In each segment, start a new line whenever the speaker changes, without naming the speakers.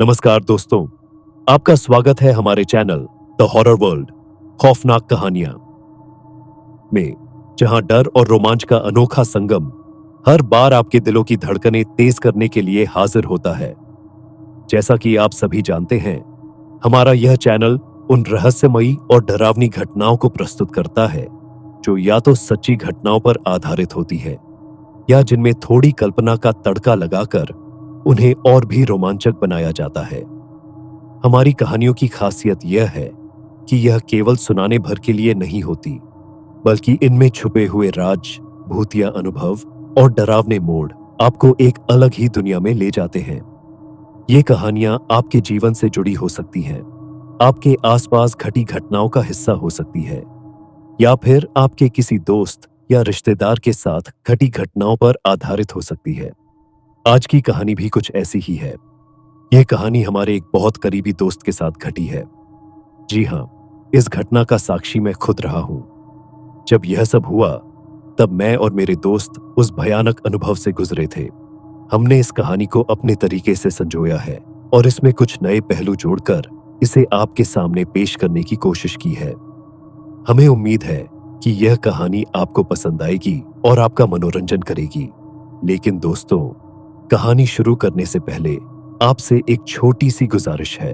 नमस्कार दोस्तों, आपका स्वागत है हमारे चैनल द हॉरर वर्ल्ड खौफनाक कहानियां में, जहां डर और रोमांच का अनोखा संगम हर बार आपके दिलों की धड़कनें तेज करने के लिए हाजिर होता है। जैसा कि आप सभी जानते हैं, हमारा यह चैनल उन रहस्यमयी और डरावनी घटनाओं को प्रस्तुत करता है जो या तो सच्ची घटनाओं पर आधारित होती है या जिनमें थोड़ी कल्पना का तड़का लगाकर उन्हें और भी रोमांचक बनाया जाता है। हमारी कहानियों की खासियत यह है कि यह केवल सुनाने भर के लिए नहीं होती, बल्कि इनमें छुपे हुए राज, भूतिया अनुभव और डरावने मोड़ आपको एक अलग ही दुनिया में ले जाते हैं। ये कहानियां आपके जीवन से जुड़ी हो सकती हैं, आपके आसपास घटी घटनाओं का हिस्सा हो सकती है, या फिर आपके किसी दोस्त या रिश्तेदार के साथ घटी घटनाओं पर आधारित हो सकती है। आज की कहानी भी कुछ ऐसी ही है। यह कहानी हमारे एक बहुत करीबी दोस्त के साथ घटी है। जी हां, इस घटना का साक्षी मैं खुद रहा हूं। जब यह सब हुआ, तब मैं और मेरे दोस्त उस भयानक अनुभव से गुजरे थे। हमने इस कहानी को अपने तरीके से संजोया है और इसमें कुछ नए पहलू जोड़कर इसे आपके सामने पेश करने की कोशिश की है। हमें उम्मीद है कि यह कहानी आपको पसंद आएगी और आपका मनोरंजन करेगी। लेकिन दोस्तों, कहानी शुरू करने से पहले आपसे एक छोटी सी गुजारिश है।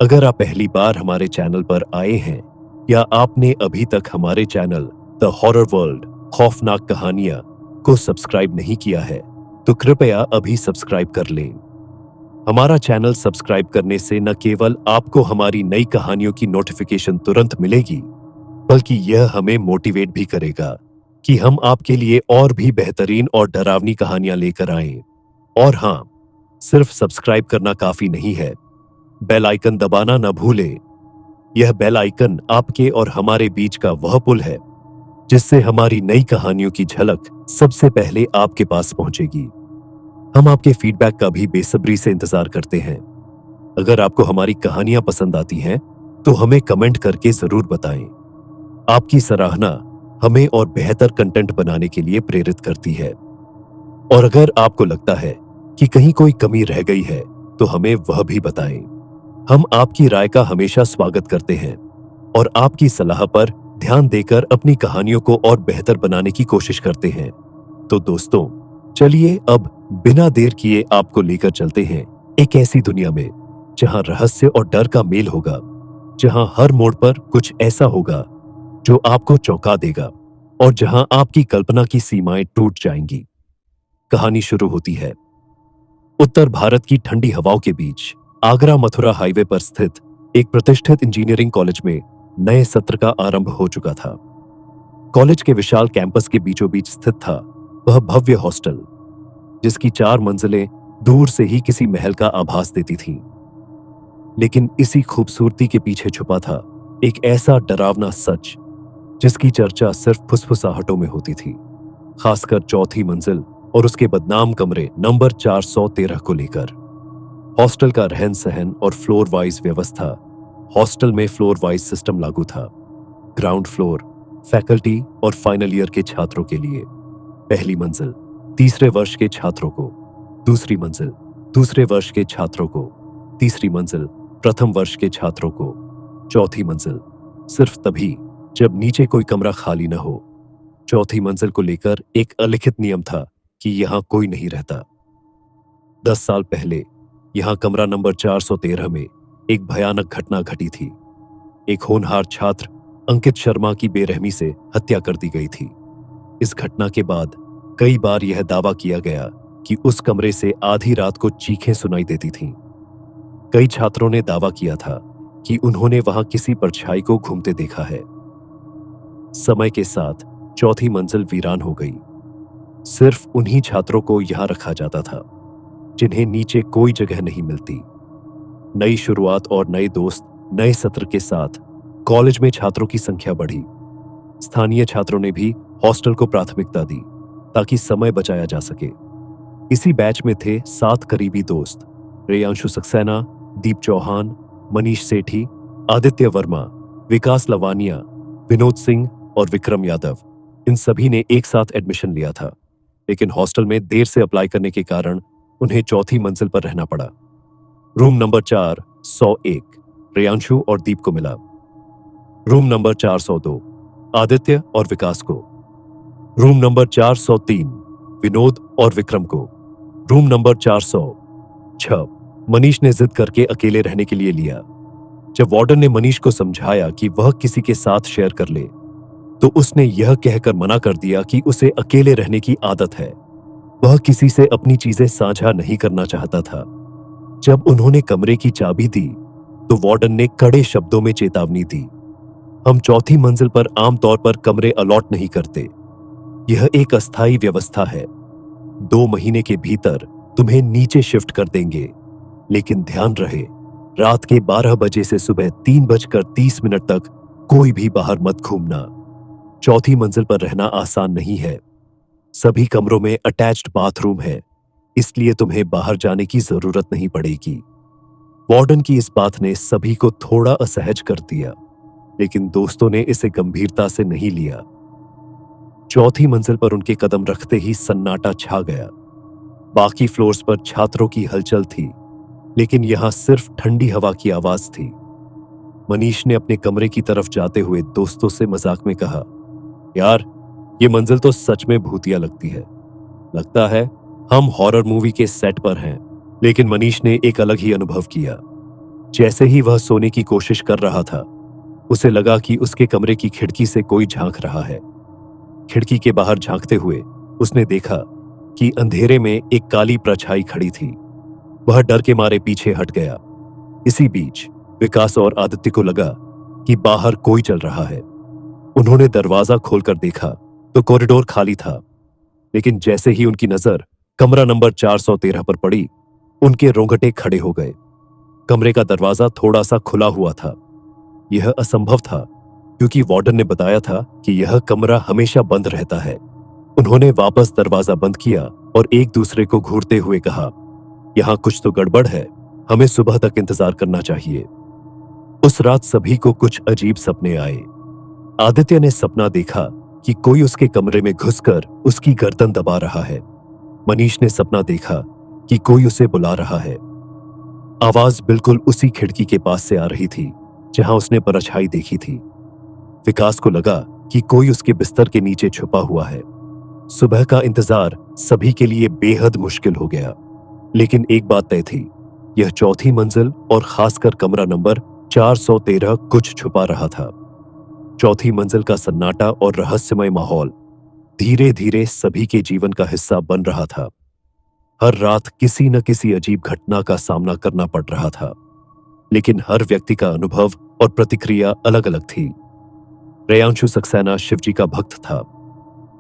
अगर आप पहली बार हमारे चैनल पर आए हैं या आपने अभी तक हमारे चैनल द हॉरर वर्ल्ड खौफनाक कहानियां को सब्सक्राइब नहीं किया है, तो कृपया अभी सब्सक्राइब कर लें। हमारा चैनल सब्सक्राइब करने से न केवल आपको हमारी नई कहानियों की नोटिफिकेशन तुरंत मिलेगी, बल्कि यह हमें मोटिवेट भी करेगा कि हम आपके लिए और भी बेहतरीन और डरावनी कहानियां लेकर आएं। और हां, सिर्फ सब्सक्राइब करना काफी नहीं है, बेल आइकन दबाना न भूलें। यह बेल आइकन आपके और हमारे बीच का वह पुल है जिससे हमारी नई कहानियों की झलक सबसे पहले आपके पास पहुंचेगी। हम आपके फीडबैक का भी बेसब्री से इंतजार करते हैं। अगर आपको हमारी कहानियां पसंद आती हैं, तो हमें कमेंट करके जरूर बताएं। आपकी सराहना हमें और बेहतर कंटेंट बनाने के लिए प्रेरित करती है। और अगर आपको लगता है कि कहीं कोई कमी रह गई है, तो हमें वह भी बताएं। हम आपकी राय का हमेशा स्वागत करते हैं और आपकी सलाह पर ध्यान देकर अपनी कहानियों को और बेहतर बनाने की कोशिश करते हैं। तो दोस्तों, चलिए अब बिना देर किए आपको लेकर चलते हैं एक ऐसी दुनिया में जहां रहस्य और डर का मेल होगा, जहां हर मोड़ पर कुछ ऐसा होगा जो आपको चौंका देगा और जहां आपकी कल्पना की सीमाएं टूट जाएंगी। कहानी शुरू होती है उत्तर भारत की ठंडी हवाओं के बीच आगरा मथुरा हाईवे पर स्थित एक प्रतिष्ठित इंजीनियरिंग कॉलेज में नए सत्र का आरंभ हो चुका था। कॉलेज के विशाल कैंपस के बीचों बीच स्थित था वह भव्य हॉस्टल, जिसकी 4 मंजिलें दूर से ही किसी महल का आभास देती थीं। लेकिन इसी खूबसूरती के पीछे छुपा था एक ऐसा डरावना सच जिसकी चर्चा सिर्फ फुसफुसाहटों में होती थी, खासकर चौथी मंजिल और उसके बदनाम कमरे नंबर 413 को लेकर। हॉस्टल का रहन सहन और फ्लोर वाइज व्यवस्था। हॉस्टल में फ्लोर वाइज सिस्टम लागू था। ग्राउंड फ्लोर फैकल्टी और फाइनल ईयर के छात्रों के लिए, पहली मंजिल तीसरे वर्ष के छात्रों को, दूसरी मंजिल दूसरे वर्ष के छात्रों को, तीसरी मंजिल प्रथम वर्ष के छात्रों को, चौथी मंजिल सिर्फ तभी जब नीचे कोई कमरा खाली न हो। चौथी मंजिल को लेकर एक अलिखित नियम था कि यहां कोई नहीं रहता। 10 साल पहले यहां कमरा नंबर 413 में एक भयानक घटना घटी थी। एक होनहार छात्र अंकित शर्मा की बेरहमी से हत्या कर दी गई थी। इस घटना के बाद कई बार यह दावा किया गया कि उस कमरे से आधी रात को चीखें सुनाई देती थीं। कई छात्रों ने दावा किया था कि उन्होंने वहां किसी परछाई को घूमते देखा है। समय के साथ चौथी मंजिल वीरान हो गई। सिर्फ उन्हीं छात्रों को यहां रखा जाता था जिन्हें नीचे कोई जगह नहीं मिलती। नई शुरुआत और नए दोस्त, नए सत्र के साथ कॉलेज में छात्रों की संख्या बढ़ी। स्थानीय छात्रों ने भी हॉस्टल को प्राथमिकता दी ताकि समय बचाया जा सके। इसी बैच में थे 7 करीबी दोस्त, रेयांशु सक्सेना, दीप चौहान, मनीष सेठी, आदित्य वर्मा, विकास लवानिया, विनोद सिंह और विक्रम यादव। इन सभी ने एक साथ एडमिशन लिया था, लेकिन हॉस्टल में देर से अप्लाई करने के कारण उन्हें चौथी मंजिल पर रहना पड़ा। रूम नंबर 401 रेयांशु और दीप को मिला। रूम नंबर 402 आदित्य और विकास को। रूम नंबर 403 विनोद और विक्रम को। रूम नंबर 406 मनीष ने जिद करके अकेले रहने के लिए लिया। जब वार्डन ने मनीष को समझाया कि वह किसी के साथ शेयर कर ले, तो उसने यह कहकर मना कर दिया कि उसे अकेले रहने की आदत है। वह किसी से अपनी चीजें साझा नहीं करना चाहता था। जब उन्होंने कमरे की चाबी दी, तो वार्डन ने कड़े शब्दों में चेतावनी दी, हम चौथी मंजिल पर आमतौर पर कमरे अलॉट नहीं करते। यह एक अस्थायी व्यवस्था है। 2 महीने के भीतर तुम्हें नीचे शिफ्ट कर देंगे, लेकिन ध्यान रहे, रात के 12 बजे से सुबह 3:30 तक कोई भी बाहर मत घूमना। चौथी मंजिल पर रहना आसान नहीं है। सभी कमरों में अटैच्ड बाथरूम है, इसलिए तुम्हें बाहर जाने की जरूरत नहीं पड़ेगी। वार्डन की इस बात ने सभी को थोड़ा असहज कर दिया, लेकिन दोस्तों ने इसे गंभीरता से नहीं लिया। चौथी मंजिल पर उनके कदम रखते ही सन्नाटा छा गया। बाकी फ्लोर्स पर छात्रों की हलचल थी, लेकिन यहां सिर्फ ठंडी हवा की आवाज थी। मनीष ने अपने कमरे की तरफ जाते हुए दोस्तों से मजाक में कहा, यार, ये मंजिल तो सच में भूतिया लगती है। लगता है हम हॉरर मूवी के सेट पर हैं। लेकिन मनीष ने एक अलग ही अनुभव किया। जैसे ही वह सोने की कोशिश कर रहा था, उसे लगा कि उसके कमरे की खिड़की से कोई झांक रहा है। खिड़की के बाहर झांकते हुए उसने देखा कि अंधेरे में एक काली परछाई खड़ी थी। वह डर के मारे पीछे हट गया। इसी बीच विकास और आदित्य को लगा कि बाहर कोई चल रहा है। उन्होंने दरवाजा खोलकर देखा तो कॉरिडोर खाली था, लेकिन जैसे ही उनकी नजर कमरा नंबर 413 पर पड़ी, उनके रोंगटे खड़े हो गए। कमरे का दरवाजा थोड़ा सा खुला हुआ था। यह असंभव था, क्योंकि वार्डन ने बताया था कि यह कमरा हमेशा बंद रहता है। उन्होंने वापस दरवाजा बंद किया और एक दूसरे को घूरते हुए कहा, यहां कुछ तो गड़बड़ है, हमें सुबह तक इंतजार करना चाहिए। उस रात सभी को कुछ अजीब सपने आए। आदित्य ने सपना देखा कि कोई उसके कमरे में घुसकर उसकी गर्दन दबा रहा है। मनीष ने सपना देखा कि कोई उसे बुला रहा है। आवाज बिल्कुल उसी खिड़की के पास से आ रही थी जहां उसने परछाई देखी थी। विकास को लगा कि कोई उसके बिस्तर के नीचे छुपा हुआ है। सुबह का इंतजार सभी के लिए बेहद मुश्किल हो गया, लेकिन एक बात तय थी, यह चौथी मंजिल और खासकर कमरा नंबर 413 कुछ छुपा रहा था। चौथी मंजिल का सन्नाटा और रहस्यमय माहौल धीरे धीरे सभी के जीवन का हिस्सा बन रहा था। हर रात किसी न किसी अजीब घटना का सामना करना पड़ रहा था, लेकिन हर व्यक्ति का अनुभव और प्रतिक्रिया अलग अलग थी। रेयांशु सक्सेना शिवजी का भक्त था।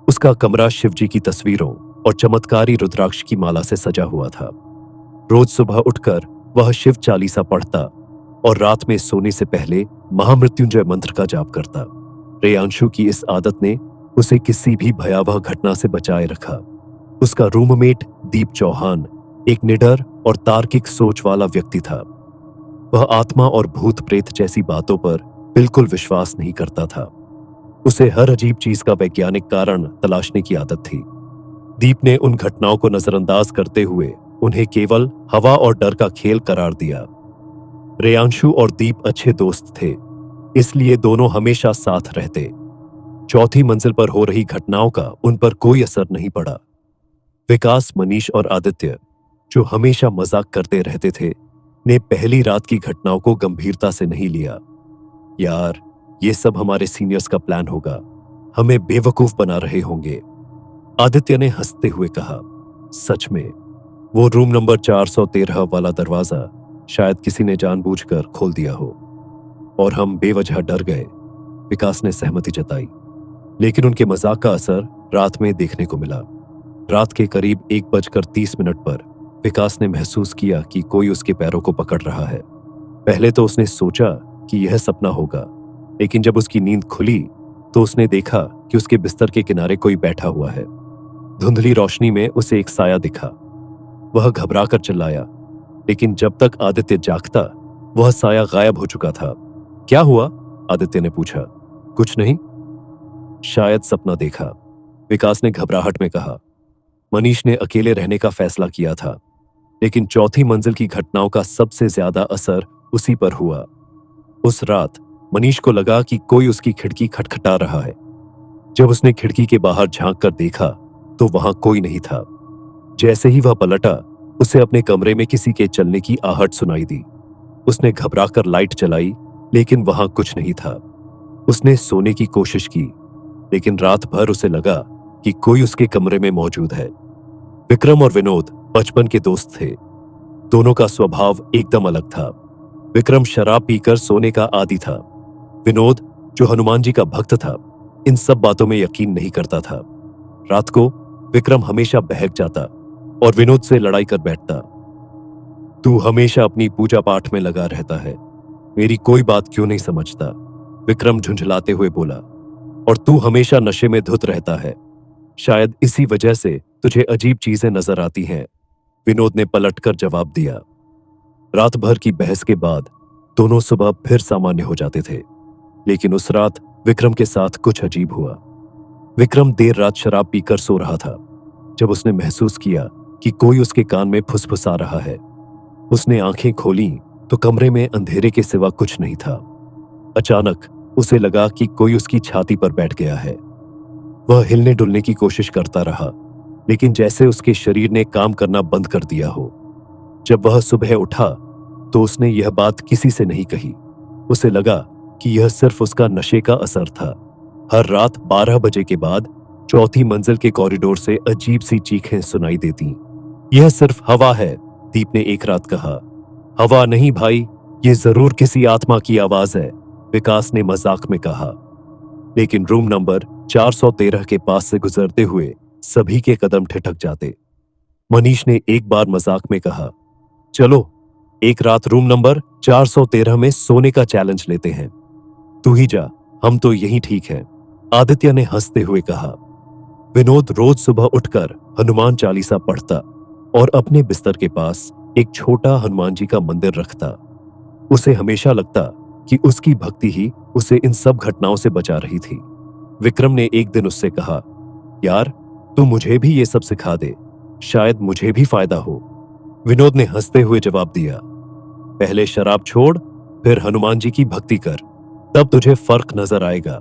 उसका कमरा शिवजी की तस्वीरों और चमत्कारी रुद्राक्ष की माला से सजा हुआ था। रोज सुबह उठकर वह शिव चालीसा पढ़ता और रात में सोने से पहले महामृत्युंजय मंत्र का जाप करता। रेयांशु की इस आदत ने उसे किसी भी भयावह घटना से बचाए रखा। उसका रूममेट दीप चौहान एक निडर और तार्किक सोच वाला व्यक्ति था। वह आत्मा और भूत प्रेत जैसी बातों पर बिल्कुल विश्वास नहीं करता था। उसे हर अजीब चीज का वैज्ञानिक कारण तलाशने की आदत थी। दीप ने उन घटनाओं को नजरअंदाज करते हुए उन्हें केवल हवा और डर का खेल करार दिया। रेयांशु और दीप अच्छे दोस्त थे, इसलिए दोनों हमेशा साथ रहते। चौथी मंजिल पर हो रही घटनाओं का उन पर कोई असर नहीं पड़ा। विकास, मनीष और आदित्य, जो हमेशा मजाक करते रहते थे, ने पहली रात की घटनाओं को गंभीरता से नहीं लिया। यार, ये सब हमारे सीनियर्स का प्लान होगा, हमें बेवकूफ बना रहे होंगे, आदित्य ने हंसते हुए कहा। सच में वो रूम नंबर 413 वाला दरवाजा शायद किसी ने जानबूझकर खोल दिया हो और हम बेवजह डर गए, विकास ने सहमति जताई। लेकिन उनके मजाक का असर रात में देखने को मिला। रात के करीब 1:30 पर विकास ने महसूस किया कि कोई उसके पैरों को पकड़ रहा है। पहले तो उसने सोचा कि यह सपना होगा, लेकिन जब उसकी नींद खुली तो उसने देखा कि उसके बिस्तर के किनारे कोई बैठा हुआ है। धुंधली रोशनी में उसे एक साया दिखा। वह घबराकर चिल्लाया, लेकिन जब तक आदित्य जागता वह साया गायब हो चुका था। क्या हुआ? आदित्य ने पूछा। कुछ नहीं, शायद सपना देखा, विकास ने घबराहट में कहा। मनीष ने अकेले रहने का फैसला किया था। लेकिन चौथी मंजिल की घटनाओं का सबसे ज्यादा असर उसी पर हुआ। उस रात मनीष को लगा कि कोई उसकी खिड़की खटखटा रहा है। जब उसने खिड़की के बाहर झांक कर देखा तो वहां कोई नहीं था। जैसे ही वह पलटा, उसे अपने कमरे में किसी के चलने की आहट सुनाई दी। उसने घबराकर लाइट जलाई, लेकिन वहां कुछ नहीं था। उसने सोने की कोशिश की, लेकिन रात भर उसे लगा कि कोई उसके कमरे में मौजूद है। विक्रम और विनोद बचपन के दोस्त थे। दोनों का स्वभाव एकदम अलग था। विक्रम शराब पीकर सोने का आदी था। विनोद, जो हनुमान जी का भक्त था, इन सब बातों में यकीन नहीं करता था। रात को विक्रम हमेशा बहक जाता और विनोद से लड़ाई कर बैठता। तू हमेशा अपनी पूजा पाठ में लगा रहता है, मेरी कोई बात क्यों नहीं समझता? विक्रम झुंझलाते हुए बोला। और तू हमेशा नशे में धुत रहता है, शायद इसी वजह से तुझे अजीब चीजें नजर आती हैं, विनोद ने पलटकर जवाब दिया। रात भर की बहस के बाद दोनों सुबह फिर सामान्य हो जाते थे, लेकिन उस रात विक्रम के साथ कुछ अजीब हुआ। विक्रम देर रात शराब पीकर सो रहा था जब उसने महसूस किया कि कोई उसके कान में फुसफुसा रहा है। उसने आंखें खोलीं तो कमरे में अंधेरे के सिवा कुछ नहीं था। अचानक उसे लगा कि कोई उसकी छाती पर बैठ गया है। वह हिलने डुलने की कोशिश करता रहा, लेकिन जैसे उसके शरीर ने काम करना बंद कर दिया हो। जब वह सुबह उठा तो उसने यह बात किसी से नहीं कही। उसे लगा कि यह सिर्फ उसका नशे का असर था। हर रात 12 बजे के बाद चौथी मंजिल के कॉरिडोर से अजीब सी चीखें सुनाई देती। यह सिर्फ हवा है, दीप ने एक रात कहा। हवा नहीं भाई, ये जरूर किसी आत्मा की आवाज है, विकास ने मजाक में कहा। लेकिन रूम नंबर 413 के पास से गुजरते हुए सभी के कदम ठिठक जाते। मनीष ने एक बार मजाक में कहा, चलो एक रात रूम नंबर 413 में सोने का चैलेंज लेते हैं। तू ही जा, हम तो यहीं ठीक हैं, आदित्य ने हंसते हुए कहा। विनोद रोज सुबह उठकर हनुमान चालीसा पढ़ता और अपने बिस्तर के पास एक छोटा हनुमान जी का मंदिर रखता। उसे हमेशा लगता कि उसकी भक्ति ही उसे इन सब घटनाओं से बचा रही थी। विक्रम ने एक दिन उससे कहा, यार तू मुझे भी ये सब सिखा दे, शायद मुझे भी फायदा हो। विनोद ने हंसते हुए जवाब दिया, पहले शराब छोड़, फिर हनुमान जी की भक्ति कर, तब तुझे फर्क नजर आएगा।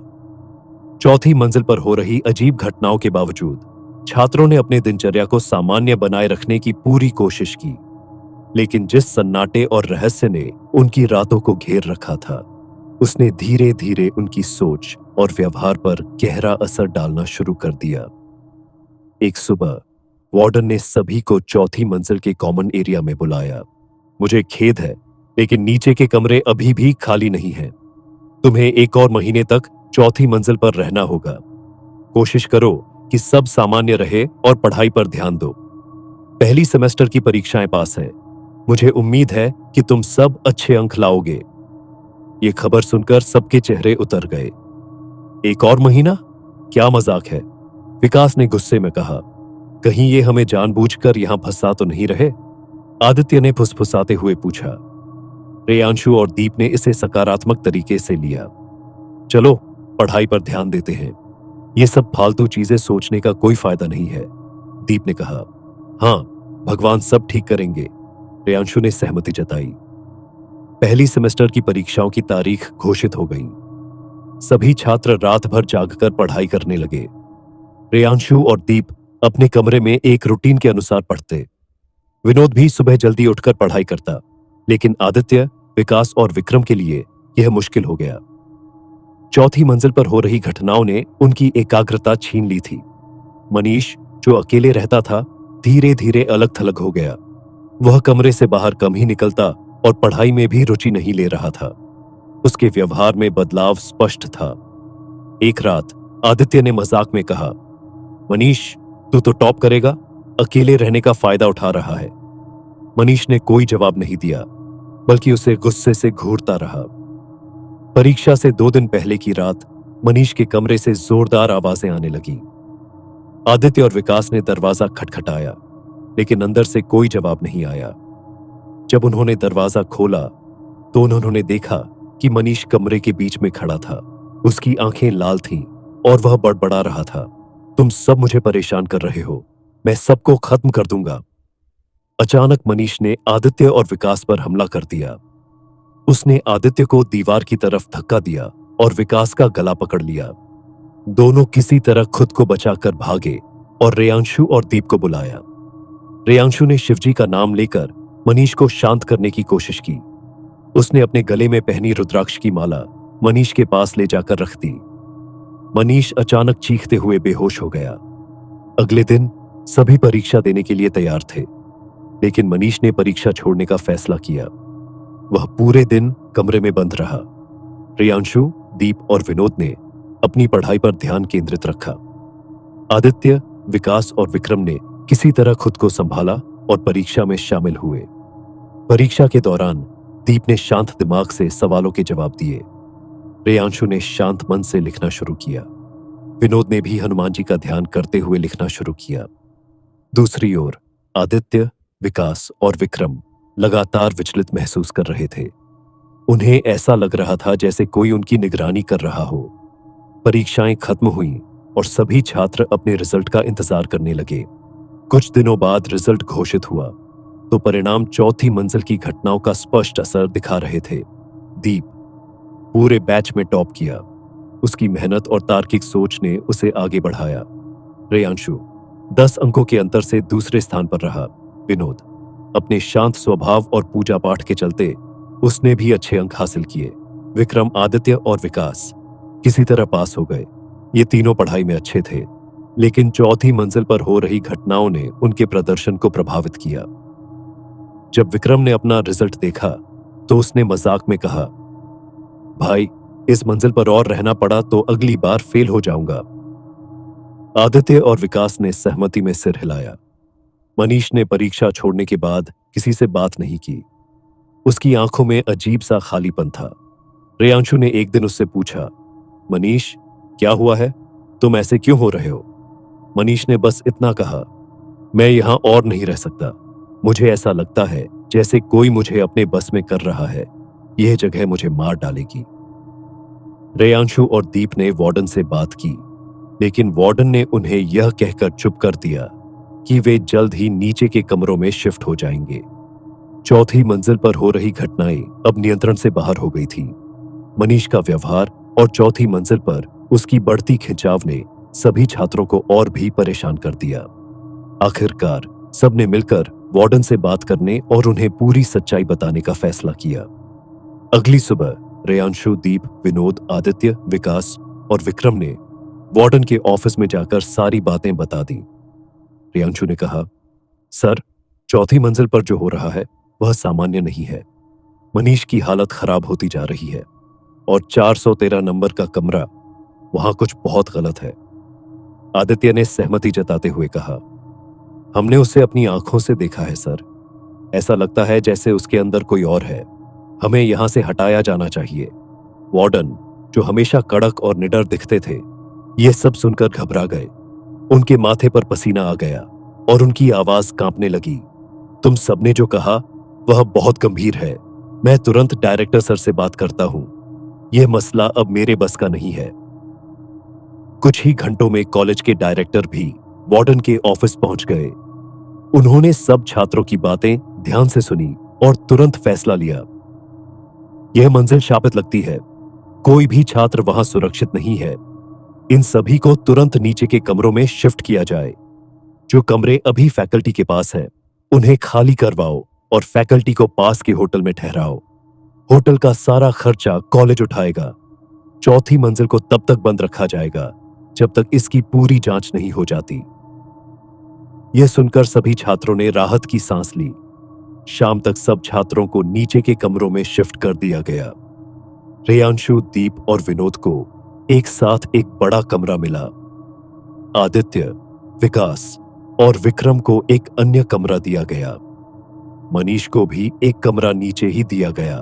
चौथी मंजिल पर हो रही अजीब घटनाओं के बावजूद छात्रों ने अपने दिनचर्या को सामान्य बनाए रखने की पूरी कोशिश की, लेकिन जिस सन्नाटे और रहस्य ने उनकी रातों को घेर रखा था, उसने धीरे धीरे उनकी सोच और व्यवहार पर गहरा असर डालना शुरू कर दिया। एक सुबह वार्डन ने सभी को चौथी मंजिल के कॉमन एरिया में बुलाया। मुझे खेद है, लेकिन नीचे के कमरे अभी भी खाली नहीं हैं। तुम्हें 1 और महीने तक चौथी मंजिल पर रहना होगा। कोशिश करो कि सब सामान्य रहे और पढ़ाई पर ध्यान दो। पहली सेमेस्टर की परीक्षाएं पास है। मुझे उम्मीद है कि तुम सब अच्छे अंक लाओगे। ये खबर सुनकर सबके चेहरे उतर गए। 1 और महीना? क्या मजाक है, विकास ने गुस्से में कहा। कहीं ये हमें जानबूझकर यहां फंसा तो नहीं रहे? आदित्य ने फुसफुसाते हुए पूछा। रेयांशु और दीप ने इसे सकारात्मक तरीके से लिया। चलो पढ़ाई पर ध्यान देते हैं, ये सब फालतू चीजें सोचने का कोई फायदा नहीं है, दीप ने कहा। हाँ, भगवान सब ठीक करेंगे, रेयांशु ने सहमति जताई। पहली सेमेस्टर की परीक्षाओं की तारीख घोषित हो गई। सभी छात्र रात भर जागकर पढ़ाई करने लगे। रेयांशु और दीप अपने कमरे में एक रूटीन के अनुसार पढ़ते। विनोद भी सुबह जल्दी उठकर पढ़ाई करता, लेकिन आदित्य, विकास और विक्रम के लिए यह मुश्किल हो गया। चौथी मंजिल पर हो रही घटनाओं ने उनकी एकाग्रता छीन ली थी। मनीष, जो अकेले रहता था, धीरे धीरे अलग थलग हो गया। वह कमरे से बाहर कम ही निकलता और पढ़ाई में भी रुचि नहीं ले रहा था। उसके व्यवहार में बदलाव स्पष्ट था। एक रात आदित्य ने मजाक में कहा, मनीष तू तो टॉप करेगा, अकेले रहने का फायदा उठा रहा है। मनीष ने कोई जवाब नहीं दिया, बल्कि उसे गुस्से से घूरता रहा। परीक्षा से 2 दिन पहले की रात मनीष के कमरे से जोरदार आवाजें आने लगी। आदित्य और विकास ने दरवाजा खटखटाया, लेकिन अंदर से कोई जवाब नहीं आया। जब उन्होंने दरवाजा खोला तो उन्होंने देखा कि मनीष कमरे के बीच में खड़ा था। उसकी आंखें लाल थीं और वह बड़बड़ा रहा था, तुम सब मुझे परेशान कर रहे हो, मैं सबको खत्म कर दूंगा। अचानक मनीष ने आदित्य और विकास पर हमला कर दिया। उसने आदित्य को दीवार की तरफ धक्का दिया और विकास का गला पकड़ लिया। दोनों किसी तरह खुद को बचाकर भागे और रेयांशु और दीप को बुलाया। रेयांशु ने शिवजी का नाम लेकर मनीष को शांत करने की कोशिश की। उसने अपने गले में पहनी रुद्राक्ष की माला मनीष के पास ले जाकर रख दी। मनीष अचानक चीखते हुए बेहोश हो गया। अगले दिन सभी परीक्षा देने के लिए तैयार थे, लेकिन मनीष ने परीक्षा छोड़ने का फैसला किया। वह पूरे दिन कमरे में बंद रहा। रेयांशु, दीप और विनोद ने अपनी पढ़ाई पर ध्यान केंद्रित रखा। आदित्य, विकास और विक्रम ने किसी तरह खुद को संभाला और परीक्षा में शामिल हुए। परीक्षा के दौरान दीप ने शांत दिमाग से सवालों के जवाब दिए। रेयांशु ने शांत मन से लिखना शुरू किया। विनोद ने भी हनुमान जी का ध्यान करते हुए लिखना शुरू किया। दूसरी ओर आदित्य, विकास और विक्रम लगातार विचलित महसूस कर रहे थे। उन्हें ऐसा लग रहा था जैसे कोई उनकी निगरानी कर रहा हो। परीक्षाएं खत्म हुईं और सभी छात्र अपने रिजल्ट का इंतजार करने लगे। कुछ दिनों बाद रिजल्ट घोषित हुआ तो परिणाम चौथी मंजिल की घटनाओं का स्पष्ट असर दिखा रहे थे। दीप पूरे बैच में टॉप किया। उसकी मेहनत और तार्किक सोच ने उसे आगे बढ़ाया। रेयांशु 10 अंकों के अंतर से दूसरे स्थान पर रहा। विनोद अपने शांत स्वभाव और पूजा पाठ के चलते उसने भी अच्छे अंक हासिल किए। विक्रम, आदित्य और विकास किसी तरह पास हो गए। ये तीनों पढ़ाई में अच्छे थे, लेकिन चौथी मंजिल पर हो रही घटनाओं ने उनके प्रदर्शन को प्रभावित किया। जब विक्रम ने अपना रिजल्ट देखा तो उसने मजाक में कहा, भाई, इस मंजिल पर और रहना पड़ा तो अगली बार फेल हो जाऊंगा। आदित्य और विकास ने सहमति में सिर हिलाया। मनीष ने परीक्षा छोड़ने के बाद किसी से बात नहीं की। उसकी आंखों में अजीब सा खालीपन था। रेयांशु ने एक दिन उससे पूछा, मनीष, क्या हुआ है? तुम ऐसे क्यों हो रहे हो? मनीष ने बस इतना कहा, मैं यहां और नहीं रह सकता। मुझे ऐसा लगता है जैसे कोई मुझे अपने बस में कर रहा है। यह जगह मुझे मार डालेगी। रेयांशु और दीप ने वार्डन से बात की, लेकिन वार्डन ने उन्हें यह कहकर चुप कर दिया कि वे जल्द ही नीचे के कमरों में शिफ्ट हो जाएंगे। चौथी मंजिल पर हो रही घटनाएं अब नियंत्रण से बाहर हो गई थी। मनीष का व्यवहार और चौथी मंजिल पर उसकी बढ़ती खिंचाव ने सभी छात्रों को और भी परेशान कर दिया। आखिरकार सबने मिलकर वार्डन से बात करने और उन्हें पूरी सच्चाई बताने का फैसला किया। अगली सुबह रेयांशु, दीप, विनोद, आदित्य, विकास और विक्रम ने वार्डन के ऑफिस में जाकर सारी बातें बता दी। रेयांशु ने कहा, सर, चौथी मंजिल पर जो हो रहा है वह सामान्य नहीं है। मनीष की हालत खराब होती जा रही है और 413 नंबर का कमरा, वहां कुछ बहुत गलत है। आदित्य ने सहमति जताते हुए कहा, हमने उसे अपनी आंखों से देखा है सर। ऐसा लगता है जैसे उसके अंदर कोई और है। हमें यहां से हटाया जाना चाहिए। वार्डन, जो हमेशा कड़क और निडर दिखते थे, यह सब सुनकर घबरा गए। उनके माथे पर पसीना आ गया और उनकी आवाज कांपने लगी। तुम सबने जो कहा वह बहुत गंभीर है। मैं तुरंत डायरेक्टर सर से बात करता हूं। यह मसला अब मेरे बस का नहीं है। कुछ ही घंटों में कॉलेज के डायरेक्टर भी वार्डन के ऑफिस पहुंच गए। उन्होंने सब छात्रों की बातें ध्यान से सुनी और तुरंत फैसला लिया। यह मंजिल शापित लगती है। कोई भी छात्र वहां सुरक्षित नहीं है। इन सभी को तुरंत नीचे के कमरों में शिफ्ट किया जाए। जो कमरे अभी फैकल्टी के पास है उन्हें खाली करवाओ और फैकल्टी को पास के होटल में ठहराओ। होटल का सारा खर्चा कॉलेज उठाएगा। चौथी मंजिल को तब तक बंद रखा जाएगा जब तक इसकी पूरी जांच नहीं हो जाती। यह सुनकर सभी छात्रों ने राहत की सांस ली। शाम तक सब छात्रों को नीचे के कमरों में शिफ्ट कर दिया गया। रेयांशु, दीप और विनोद को एक साथ एक बड़ा कमरा मिला। आदित्य, विकास और विक्रम को एक अन्य कमरा दिया गया। मनीष को भी एक कमरा नीचे ही दिया गया,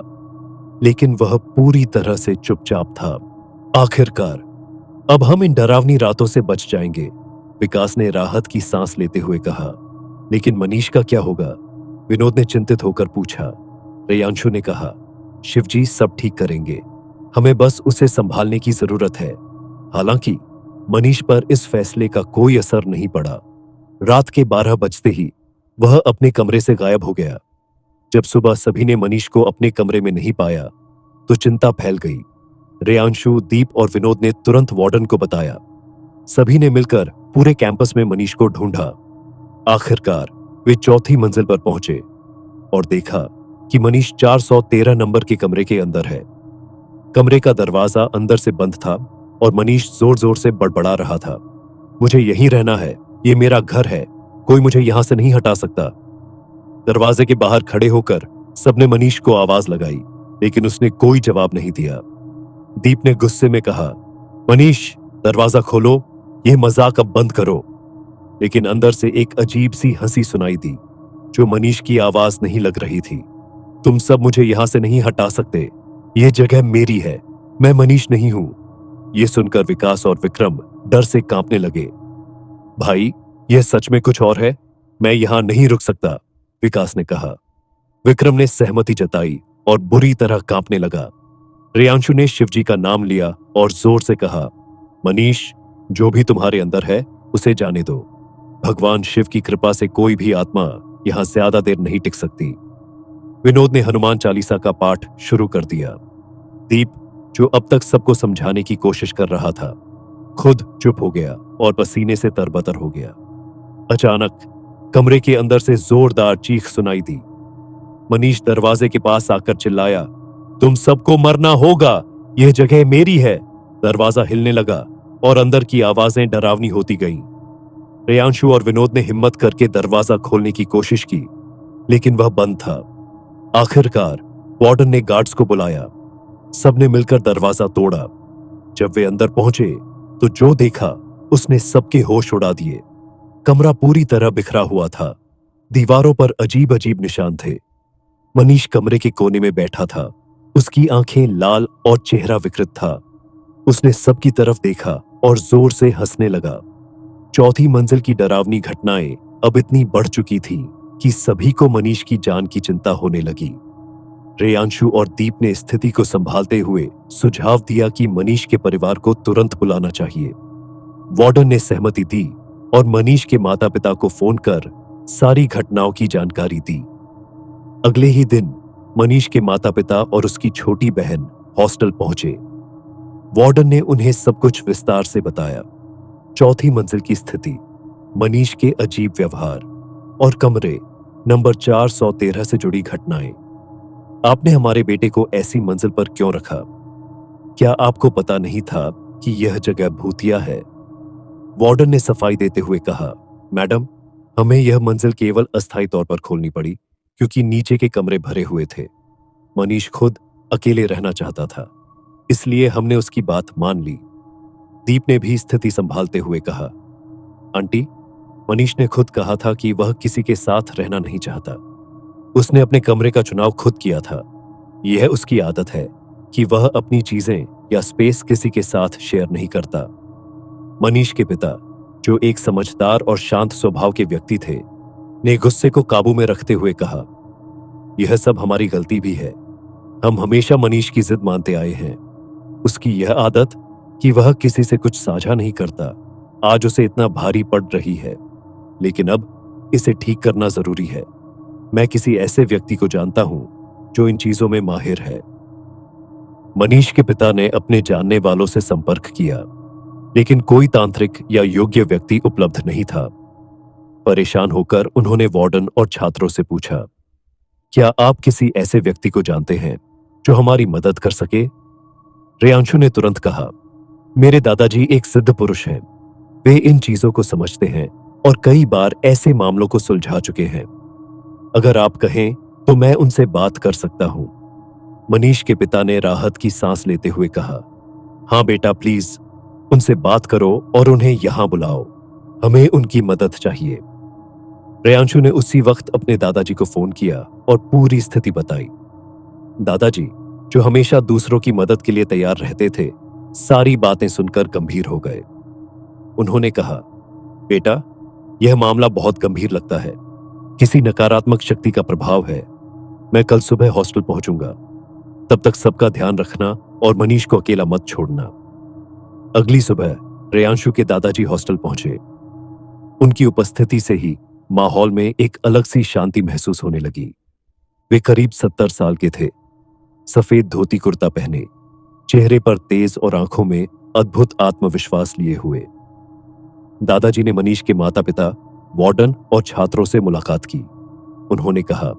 लेकिन वह पूरी तरह से चुपचाप था। आखिरकार अब हम इन डरावनी रातों से बच जाएंगे, विकास ने राहत की सांस लेते हुए कहा। लेकिन मनीष का क्या होगा? विनोद ने चिंतित होकर पूछा। रेयांशु ने कहा, शिवजी सब ठीक करेंगे। हमें बस उसे संभालने की जरूरत है। हालांकि मनीष पर इस फैसले का कोई असर नहीं पड़ा। रात के 12 बजते ही वह अपने कमरे से गायब हो गया। जब सुबह सभी ने मनीष को अपने कमरे में नहीं पाया तो चिंता फैल गई। रेयांशु, दीप और विनोद ने तुरंत वार्डन को बताया। सभी ने मिलकर पूरे कैंपस में मनीष को ढूंढा। आखिरकार वे चौथी मंजिल पर पहुंचे और देखा कि मनीष 413 नंबर के कमरे के अंदर है। कमरे का दरवाजा अंदर से बंद था और मनीष जोर जोर से बड़बड़ा रहा था, मुझे यहीं रहना है, ये मेरा घर है, कोई मुझे यहां से नहीं हटा सकता। दरवाजे के बाहर खड़े होकर सबने मनीष को आवाज लगाई, लेकिन उसने कोई जवाब नहीं दिया। दीप ने गुस्से में कहा, मनीष, दरवाजा खोलो, यह मजाक अब बंद करो। लेकिन अंदर से एक अजीब सी हंसी सुनाई दी, जो मनीष की आवाज नहीं लग रही थी। तुम सब मुझे यहां से नहीं हटा सकते, यह जगह मेरी है, मैं मनीष नहीं हूं। यह सुनकर विकास और विक्रम डर से कांपने लगे। भाई, यह सच में कुछ और है, मैं यहां नहीं रुक सकता, विकास ने कहा। विक्रम ने सहमति जताई और बुरी तरह कांपने लगा। रेयांशु ने शिवजी का नाम लिया और जोर से कहा, मनीष, जो भी तुम्हारे अंदर है उसे जाने दो। भगवान शिव की कृपा से कोई भी आत्मा यहां ज्यादा देर नहीं टिक सकती। विनोद ने हनुमान चालीसा का पाठ शुरू कर दिया। दीप, जो अब तक सबको समझाने की कोशिश कर रहा था, खुद चुप हो गया और पसीने से तरबतर हो गया। अचानक कमरे के अंदर से जोरदार चीख सुनाई दी। मनीष दरवाजे के पास आकर चिल्लाया, तुम सबको मरना होगा, यह जगह मेरी है। दरवाजा हिलने लगा और अंदर की आवाजें डरावनी होती गईं। रेयांशु और विनोद ने हिम्मत करके दरवाजा खोलने की कोशिश की, लेकिन वह बंद था। आखिरकार वार्डन ने गार्ड्स को बुलाया। सबने मिलकर दरवाजा तोड़ा। जब वे अंदर पहुंचे तो जो देखा उसने सबके होश उड़ा दिए। कमरा पूरी तरह बिखरा हुआ था। दीवारों पर अजीब अजीब निशान थे। मनीष कमरे के कोने में बैठा था। उसकी आंखें लाल और चेहरा विकृत था। उसने सबकी तरफ देखा और जोर से हंसने लगा। चौथी मंजिल की डरावनी घटनाएं अब इतनी बढ़ चुकी थी कि सभी को मनीष की जान की चिंता होने लगी। रेयांशु और दीप ने स्थिति को संभालते हुए सुझाव दिया कि मनीष के परिवार को तुरंत बुलाना चाहिए। वार्डन ने सहमति दी और मनीष के माता पिता को फोन कर सारी घटनाओं की जानकारी दी। अगले ही दिन मनीष के माता पिता और उसकी छोटी बहन हॉस्टल पहुंचे। वार्डन ने उन्हें सब कुछ विस्तार से बताया। चौथी मंजिल की स्थिति, मनीष के अजीब व्यवहार और कमरे नंबर 413 से जुड़ी घटनाएं। आपने हमारे बेटे को ऐसी मंजिल पर क्यों रखा? क्या आपको पता नहीं था कि यह जगह भूतिया है? वार्डन ने सफाई देते हुए कहा, मैडम, हमें यह मंजिल केवल अस्थायी तौर पर खोलनी पड़ी क्योंकि नीचे के कमरे भरे हुए थे। मनीष खुद अकेले रहना चाहता था, इसलिए हमने उसकी बात मान ली। दीप ने भी स्थिति संभालते हुए कहा, आंटी, मनीष ने खुद कहा था कि वह किसी के साथ रहना नहीं चाहता। उसने अपने कमरे का चुनाव खुद किया था। यह उसकी आदत है कि वह अपनी चीजें या स्पेस किसी के साथ शेयर नहीं करता। मनीष के पिता, जो एक समझदार और शांत स्वभाव के व्यक्ति थे, ने गुस्से को काबू में रखते हुए कहा, यह सब हमारी गलती भी है। हम हमेशा मनीष की जिद मानते आए हैं। उसकी यह आदत कि वह किसी से कुछ साझा नहीं करता, आज उसे इतना भारी पड़ रही है, लेकिन अब इसे ठीक करना जरूरी है। मैं किसी ऐसे व्यक्ति को जानता हूं जो इन चीजों में माहिर है। मनीष के पिता ने अपने जानने वालों से संपर्क किया, लेकिन कोई तांत्रिक या योग्य व्यक्ति उपलब्ध नहीं था। परेशान होकर उन्होंने वार्डन और छात्रों से पूछा, क्या आप किसी ऐसे व्यक्ति को जानते हैं जो हमारी मदद कर सके? रेयांशु ने तुरंत कहा, मेरे दादाजी एक सिद्ध पुरुष हैं। वे इन चीजों को समझते हैं और कई बार ऐसे मामलों को सुलझा चुके हैं। अगर आप कहें तो मैं उनसे बात कर सकता हूं। मनीष के पिता ने राहत की सांस लेते हुए कहा, हां बेटा, प्लीज उनसे बात करो और उन्हें यहां बुलाओ, हमें उनकी मदद चाहिए। रेयांशु ने उसी वक्त अपने दादाजी को फोन किया और पूरी स्थिति बताई। दादाजी, जो हमेशा दूसरों की मदद के लिए तैयार रहते थे, सारी बातें सुनकर गंभीर हो गए। उन्होंने कहा, बेटा, यह मामला बहुत गंभीर लगता है। किसी नकारात्मक शक्ति का प्रभाव है। मैं कल सुबह हॉस्टल पहुंचूंगा। तब तक सबका ध्यान रखना और मनीष को अकेला मत छोड़ना। अगली सुबह रेयांशु के दादाजी हॉस्टल पहुंचे। उनकी उपस्थिति से ही माहौल में एक अलग सी शांति महसूस होने लगी। वे करीब 70 साल के थे, सफेद धोती कुर्ता पहने, चेहरे पर तेज और आंखों में अद्भुत आत्मविश्वास लिए हुए। दादाजी ने मनीष के माता पिता, वार्डन और छात्रों से मुलाकात की। उन्होंने कहा,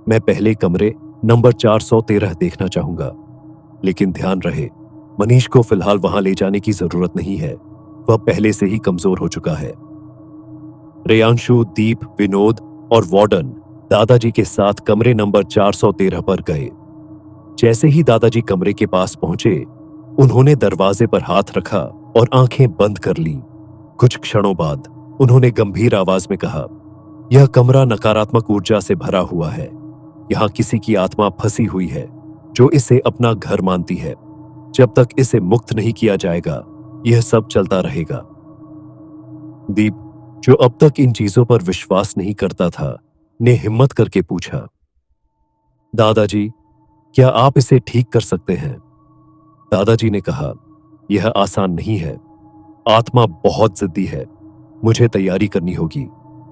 मैं पहले कमरे नंबर 413 देखना चाहूंगा, लेकिन ध्यान रहे मनीष को फिलहाल वहां ले जाने की जरूरत नहीं है, वह पहले से ही कमजोर हो चुका है। रेयांशु, दीप, विनोद और वार्डन दादाजी के साथ कमरे नंबर 413 पर गए। जैसे ही दादाजी कमरे के पास पहुंचे, उन्होंने दरवाजे पर हाथ रखा और आंखें बंद कर लीं। कुछ क्षणों बाद उन्होंने गंभीर आवाज में कहा, यह कमरा नकारात्मक ऊर्जा से भरा हुआ है। यहां किसी की आत्मा फंसी हुई है जो इसे अपना घर मानती है। जब तक इसे मुक्त नहीं किया जाएगा, यह सब चलता रहेगा। दीप, जो अब तक इन चीजों पर विश्वास नहीं करता था, ने हिम्मत करके पूछा, दादाजी, क्या आप इसे ठीक कर सकते हैं? दादाजी ने कहा, यह आसान नहीं है। आत्मा बहुत जिद्दी है। मुझे तैयारी करनी होगी।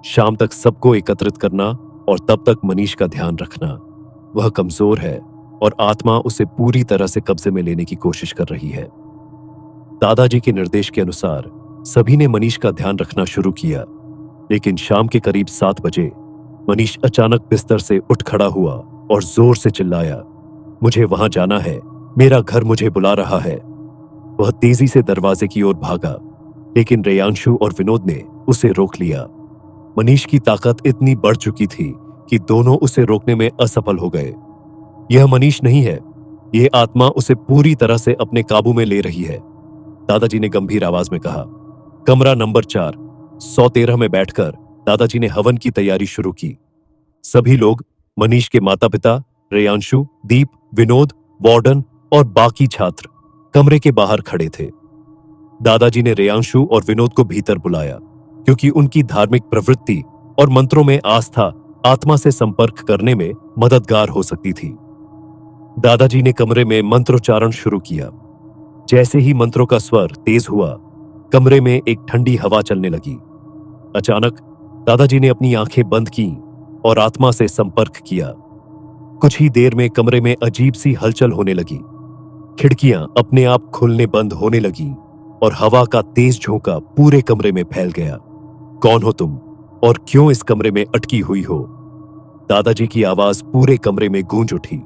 शाम तक सबको एकत्रित करना और तब तक मनीष का ध्यान रखना। वह कमजोर है और आत्मा उसे पूरी तरह से कब्जे में लेने की कोशिश कर रही है। दादाजी के निर्देश के अनुसार सभी ने मनीष का ध्यान रखना शुरू किया, लेकिन शाम के करीब 7 बजे मनीष अचानक बिस्तर से उठ खड़ा हुआ और जोर से चिल्लाया, मुझे वहां जाना है, मेरा घर मुझे बुला रहा है। वह तेजी से दरवाजे की ओर भागा, लेकिन रेयांशु और विनोद ने उसे रोक लिया। मनीष की ताकत इतनी बढ़ चुकी थी कि दोनों उसे रोकने में असफल हो गए। यह मनीष नहीं है, यह आत्मा उसे पूरी तरह से अपने काबू में ले रही है, दादाजी ने गंभीर आवाज में कहा। कमरा नंबर 413 में बैठकर दादाजी ने हवन की तैयारी शुरू की। सभी लोग, मनीष के माता पिता, रेयांशु, दीप, विनोद, वार्डन और बाकी छात्र कमरे के बाहर खड़े थे। दादाजी ने रेयांशु और विनोद को भीतर बुलाया, क्योंकि उनकी धार्मिक प्रवृत्ति और मंत्रों में आस्था आत्मा से संपर्क करने में मददगार हो सकती थी। दादाजी ने कमरे में मंत्रोच्चारण शुरू किया। जैसे ही मंत्रों का स्वर तेज हुआ, कमरे में एक ठंडी हवा चलने लगी। अचानक दादाजी ने अपनी आंखें बंद की और आत्मा से संपर्क किया। कुछ ही देर में कमरे में अजीब सी हलचल होने लगी। खिड़कियां अपने आप खुलने बंद होने लगी और हवा का तेज झोंका पूरे कमरे में फैल गया। कौन हो तुम और क्यों इस कमरे में अटकी हुई हो? दादाजी की आवाज पूरे कमरे में गूंज उठी।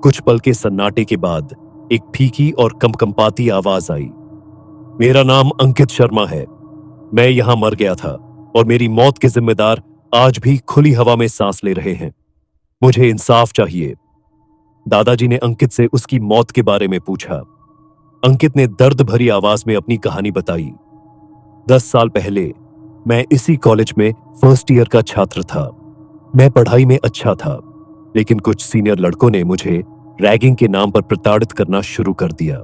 कुछ पल के सन्नाटे के बाद एक फीकी और कंपकंपाती आवाज आई, मेरा नाम अंकित शर्मा है। मैं यहां मर गया था और मेरी मौत के जिम्मेदार आज भी खुली हवा में सांस ले रहे हैं। मुझे इंसाफ चाहिए। दादाजी ने अंकित से उसकी मौत के बारे में पूछा। अंकित ने दर्द भरी आवाज में अपनी कहानी बताई। 10 साल पहले मैं इसी कॉलेज में फर्स्ट ईयर का छात्र था। मैं पढ़ाई में अच्छा था, लेकिन कुछ सीनियर लड़कों ने मुझे रैगिंग के नाम पर प्रताड़ित करना शुरू कर दिया।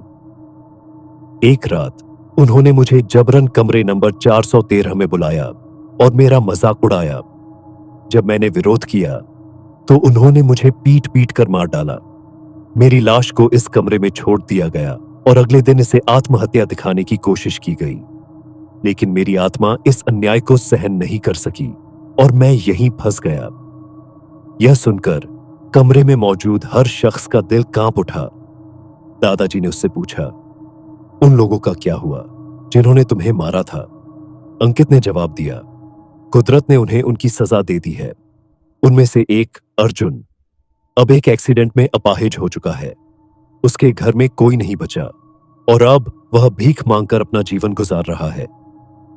एक रात उन्होंने मुझे जबरन कमरे नंबर 413 में बुलाया और मेरा मजाक उड़ाया। जब मैंने विरोध किया तो उन्होंने मुझे पीट पीट कर मार डाला। मेरी लाश को इस कमरे में छोड़ दिया गया और अगले दिन इसे आत्महत्या दिखाने की कोशिश की गई, लेकिन मेरी आत्मा इस अन्याय को सहन नहीं कर सकी और मैं यहीं फंस गया। यह सुनकर कमरे में मौजूद हर शख्स का दिल कांप उठा। दादाजी ने उससे पूछा, उन लोगों का क्या हुआ जिन्होंने तुम्हें मारा था? अंकित ने जवाब दिया, कुदरत ने उन्हें उनकी सजा दे दी है। उनमें से एक, अर्जुन, अब एक एक्सीडेंट में अपाहिज हो चुका है। उसके घर में कोई नहीं बचा और अब वह भीख मांगकर अपना जीवन गुजार रहा है।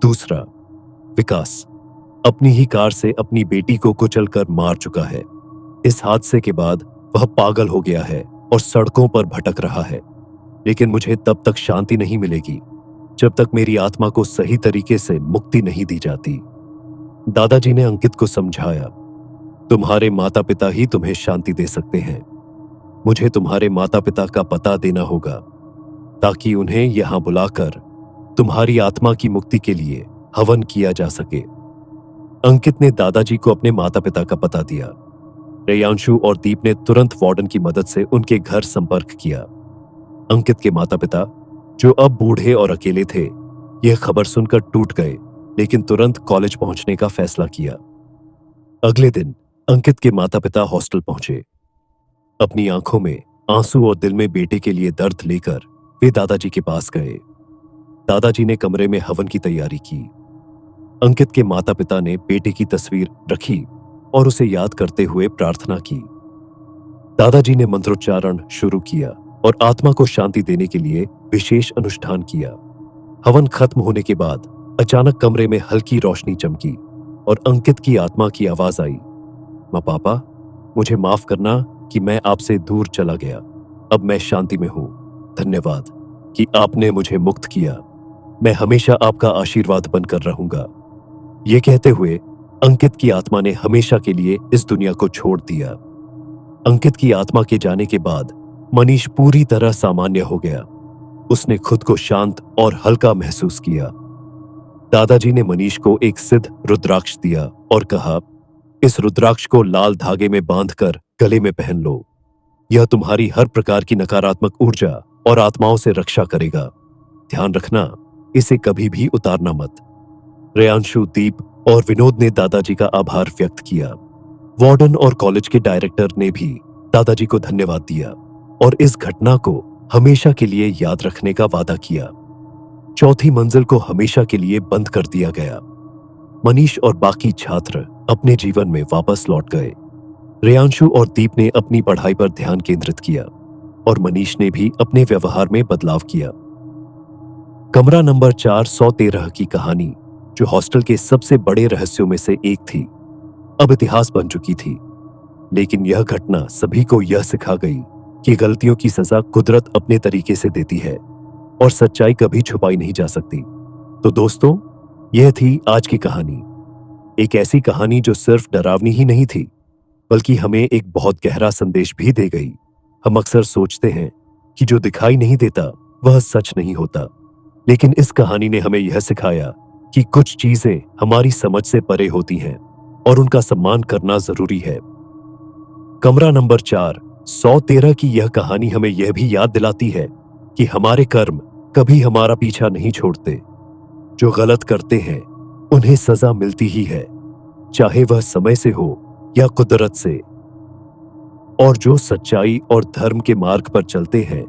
दूसरा, विकास, अपनी ही कार से अपनी बेटी को कुचलकर मार चुका है। इस हादसे के बाद वह पागल हो गया है और सड़कों पर भटक रहा है। लेकिन मुझे तब तक शांति नहीं मिलेगी जब तक मेरी आत्मा को सही तरीके से मुक्ति नहीं दी जाती। दादाजी ने अंकित को समझाया, तुम्हारे माता पिता ही तुम्हें शांति दे सकते हैं। मुझे तुम्हारे माता पिता का पता देना होगा ताकि उन्हें यहां बुलाकर तुम्हारी आत्मा की मुक्ति के लिए हवन किया जा सके। अंकित ने दादाजी को अपने माता पिता का पता दिया। रेयांशु और दीप ने तुरंत वार्डन की मदद से उनके घर संपर्क किया। अंकित के माता पिता, जो अब बूढ़े और अकेले थे, यह खबर सुनकर टूट गए लेकिन तुरंत कॉलेज पहुंचने का फैसला किया। अगले दिन अंकित के माता पिता हॉस्टल पहुंचे। अपनी आंखों में आंसू और दिल में बेटे के लिए दर्द लेकर वे दादाजी के पास गए। दादाजी ने कमरे में हवन की तैयारी की। अंकित के माता पिता ने बेटे की तस्वीर रखी और उसे याद करते हुए प्रार्थना की। दादाजी ने मंत्रोच्चारण शुरू किया और आत्मा को शांति देने के लिए विशेष अनुष्ठान किया। हवन खत्म होने के बाद अचानक कमरे में हल्की रोशनी चमकी और अंकित की आत्मा की आवाज आई, मां पापा, मुझे माफ करना कि मैं आपसे दूर चला गया। अब मैं शांति में हूं। धन्यवाद कि आपने मुझे मुक्त किया। मैं हमेशा आपका आशीर्वाद बनकर रहूंगा। ये कहते हुए अंकित की आत्मा ने हमेशा के लिए इस दुनिया को छोड़ दिया। अंकित की आत्मा के जाने के बाद मनीष पूरी तरह सामान्य हो गया। उसने खुद को शांत और हल्का महसूस किया। दादाजी ने मनीष को एक सिद्ध रुद्राक्ष दिया और कहा, इस रुद्राक्ष को लाल धागे में बांधकर गले में पहन लो। यह तुम्हारी हर प्रकार की नकारात्मक ऊर्जा और आत्माओं से रक्षा करेगा। ध्यान रखना, इसे कभी भी उतारना मत। रेयांशु, दीप और विनोद ने दादाजी का आभार व्यक्त किया। वार्डन और कॉलेज के डायरेक्टर ने भी दादाजी को धन्यवाद दिया और इस घटना को हमेशा के लिए याद रखने का वादा किया। चौथी मंजिल को हमेशा के लिए बंद कर दिया गया। मनीष और बाकी छात्र अपने जीवन में वापस लौट गए। रेयांशु और दीप ने अपनी पढ़ाई पर ध्यान केंद्रित किया और मनीष ने भी अपने व्यवहार में बदलाव किया। कमरा नंबर 413 की कहानी, जो हॉस्टल के सबसे बड़े रहस्यों में से एक थी, अब इतिहास बन चुकी थी। लेकिन यह घटना सभी को यह सिखा गई कि गलतियों की सजा कुदरत अपने तरीके से देती है और सच्चाई कभी छुपाई नहीं जा सकती। तो दोस्तों, यह थी आज की कहानी। एक ऐसी कहानी जो सिर्फ डरावनी ही नहीं थी, बल्कि हमें एक बहुत गहरा संदेश भी दे गई। हम अक्सर सोचते हैं कि जो दिखाई नहीं देता वह सच नहीं होता, लेकिन इस कहानी ने हमें यह सिखाया कि कुछ चीजें हमारी समझ से परे होती हैं और उनका सम्मान करना जरूरी है। कमरा नंबर 413 की यह कहानी हमें यह भी याद दिलाती है कि हमारे कर्म कभी हमारा पीछा नहीं छोड़ते। जो गलत करते हैं उन्हें सजा मिलती ही है, चाहे वह समय से हो या कुदरत से। और जो सच्चाई और धर्म के मार्ग पर चलते हैं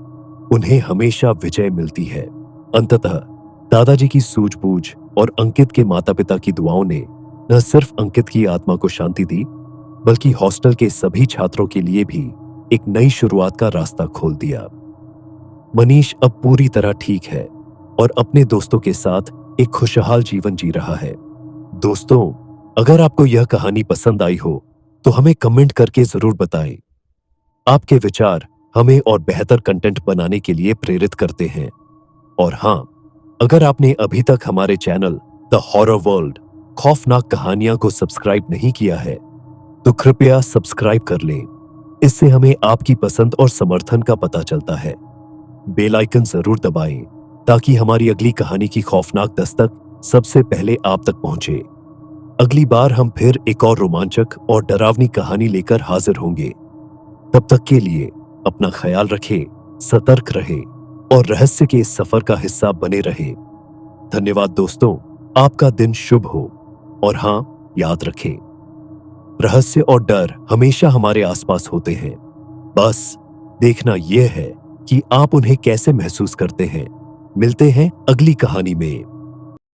उन्हें हमेशा विजय मिलती है। अंततः दादाजी की सूझबूझ और अंकित के माता पिता की दुआओं ने न सिर्फ अंकित की आत्मा को शांति दी, बल्कि हॉस्टल के सभी छात्रों के लिए भी एक नई शुरुआत का रास्ता खोल दिया। मनीष अब पूरी तरह ठीक है और अपने दोस्तों के साथ एक खुशहाल जीवन जी रहा है। दोस्तों, अगर आपको यह कहानी पसंद आई हो तो हमें कमेंट करके जरूर बताएं। आपके विचार हमें और बेहतर कंटेंट बनाने के लिए प्रेरित करते हैं। और हां, अगर आपने अभी तक हमारे चैनल द हॉरर वर्ल्ड खौफनाक कहानियां को सब्सक्राइब नहीं किया है तो कृपया सब्सक्राइब कर लें। इससे हमें आपकी पसंद और समर्थन का पता चलता है। बेल आइकन जरूर दबाएं ताकि हमारी अगली कहानी की खौफनाक दस्तक सबसे पहले आप तक पहुंचे। अगली बार हम फिर एक और रोमांचक और डरावनी कहानी लेकर हाजिर होंगे। तब तक के लिए अपना ख्याल रखें, सतर्क रहे और रहस्य के इस सफर का हिस्सा बने रहे। धन्यवाद दोस्तों, आपका दिन शुभ हो। और हां, याद रखें, रहस्य और डर हमेशा हमारे आसपास होते हैं। बस देखना यह है कि आप उन्हें कैसे महसूस करते हैं। मिलते हैं अगली कहानी में।